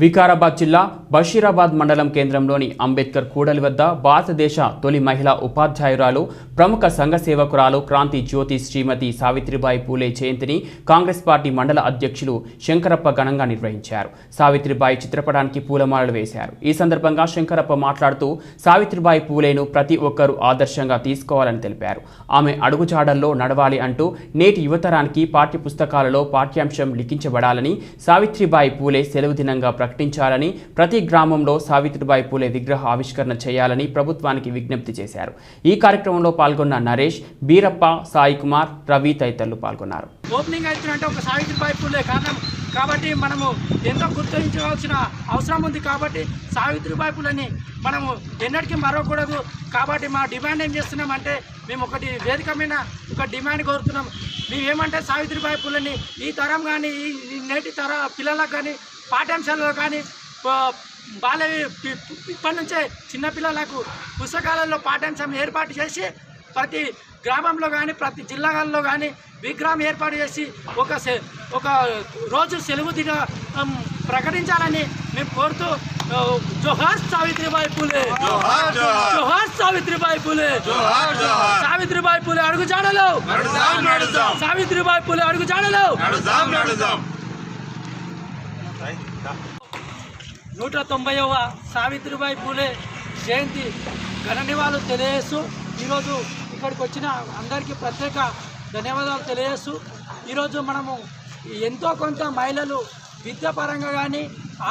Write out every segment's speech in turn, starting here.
వికారాబాద్ జిల్లా బషీరాబాద్ మండలం కేంద్రంలోని అంబేద్కర్ కూడలి వద్ద భారతదేశ తొలి మహిళా ఉపాధ్యాయురాలు ప్రముఖ సంఘ సేవకురాలు క్రాంతి జ్యోతి శ్రీమతి సావిత్రిబాయి పూలే జయంతిని కాంగ్రెస్ పార్టీ మండల అధ్యక్షులు శంకరప్ప ఘనంగా నిర్వహించారు. సావిత్రిబాయి చిత్రపటానికి పూలమాలలు వేశారు. ఈ సందర్భంగా శంకరప్ప మాట్లాడుతూ సావిత్రిబాయి పూలేను ప్రతి ఒక్కరూ ఆదర్శంగా తీసుకోవాలని తెలిపారు. ఆమె అడుగుజాడల్లో నడవాలి అంటూ నేటి యువతరానికి పాఠ్య పుస్తకాలలో పాఠ్యాంశం లిఖించబడాలని, సావిత్రిబాయి పూలే సెలవు దినంగా ప్రకటించాలని, ప్రతి గ్రామంలో సావిత్రిబాయి పూలే విగ్రహ ఆవిష్కరణ చేయాలని ప్రభుత్వానికి విజ్ఞప్తి చేశారు. ఈ కార్యక్రమంలో పాల్గొన్న నరేష్, బీరప్ప, సాయి కుమార్, రవి తదితరులు పాల్గొన్నారు. ఓపెనింగ్ అవుతుందంటే ఒక సావిత్రిబాయి పూలే కారణం కాబట్టి మనము ఎంతో గుర్తించవలసిన అవసరం ఉంది. కాబట్టి సావిత్రిబాయి పూలని మనము ఎన్నటికీ మరవకూడదు. కాబట్టి మా డిమాండ్ ఏం చేస్తున్నామంటే, మేము ఒకటి వేదికమైన ఒక డిమాండ్ కోరుతున్నాం. మేమేమంటే సావిత్రిబాయి పూలని ఈ తరం కానీ ఈ నేటి తర పిల్లలకు కానీ పాఠ్యాంశాలలో కానీ ఇప్పటి నుంచే చిన్నపిల్లలకు పుస్తకాలలో పాఠ్యాంశం ఏర్పాటు చేసి ప్రతి గ్రామంలో కానీ ప్రతి జిల్లాలలో కానీ విగ్రహం ఏర్పాటు చేసి ఒక రోజు సెలవు దినం ప్రకటించాలని మేము కోరుతూ, జోహార్ సావిత్రిబాయి పూలే, జోహార్ సావిత్రిబాయి పూలే, సావిత్రిబాయి పూలే అడుగు జాడలో, సావిత్రిబాయి పూలే అడుగు జాడలో 190వ సావిత్రిబాయి పూలే జయంతి ఘన నివాళులు తెలియజేస్తూ, ఈరోజు ఇక్కడికి వచ్చిన అందరికీ ప్రత్యేక ధన్యవాదాలు తెలియజేస్తూ, ఈరోజు మనము ఎంతో కొంత మహిళలు విద్యాపరంగా కానీ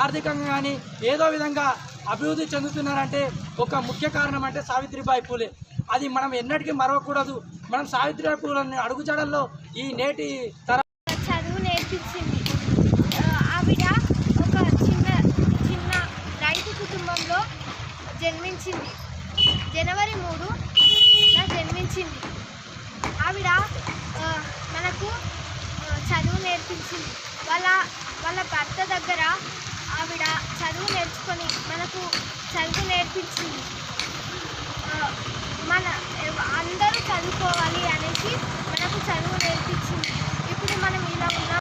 ఆర్థికంగా కానీ ఏదో విధంగా అభివృద్ధి చెందుతున్నారంటే ఒక ముఖ్య కారణం అంటే సావిత్రిబాయి పూలే. అది మనం ఎన్నటికీ మరవకూడదు. మనం సావిత్రిబాయి పూలని అడుగుజాడల్లో ఈ నేటి తరం చదువు నేర్పించింది. ఆవిడ ఒక చిన్న రైతు కుటుంబంలో జన్మించింది. జనవరి 3 జన్మించింది. ఆవిడ మనకు చదువు నేర్పించింది. వాళ్ళ భర్త దగ్గర ఆవిడ చదువు నేర్చుకొని మనకు చదువు నేర్పించింది.